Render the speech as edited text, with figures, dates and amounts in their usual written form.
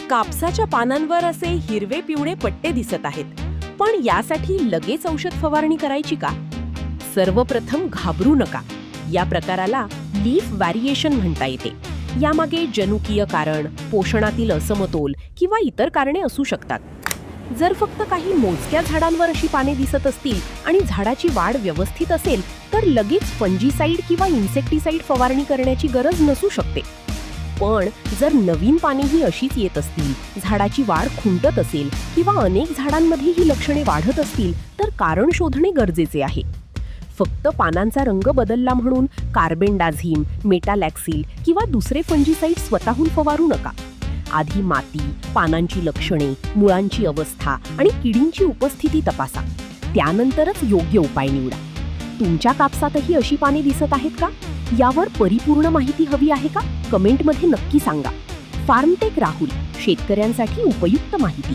कापसाच्या पानांवर असे हिरवे पिवळे पट्टे दिसत आहेत, पण यासाठी लगेच औषध फवारणी करायची का? सर्वप्रथम घाबरू नका. या प्रकाराला लीफ व्हॅरिएशन म्हणता येते. यामागे जनुकीय कारण, पोषणातील असमतोल किंवा इतर कारणे असू शकतात. जर फक्त काही मोजक्या झाडांवर अशी पाने दिसत असतील आणि झाडाची वाढ व्यवस्थित असेल तर लगेच फंजीसाईड किंवा इन्सेक्टिसाईड फवारणी करण्याची गरज नसू शकते. पण जर नवीन पानेही अशीच येत असतील, झाडाची वाढ खुंटत असेल किंवा अनेक झाडांमध्ये ही लक्षणे वाढत असतील तर कारण शोधणे गरजेचे आहे. फक्त पानांचा रंग बदलला म्हणून कार्बेंडाझिम, मेटालॅक्सिल किंवा दुसरे फंजीसाईड स्वतःहून फवारू नका. आधी माती, पानांची लक्षणे, मुळांची अवस्था आणि किडींची उपस्थिती तपासा. त्यानंतरच योग्य उपाय निवडा. तुमच्या कापसातही अशी पाने दिसत आहेत का? यावर परिपूर्ण माहिती हवी आहे का? कमेंटमध्ये नक्की सांगा. फार्मटेक राहुल, शेतकऱ्यांसाठी उपयुक्त माहिती.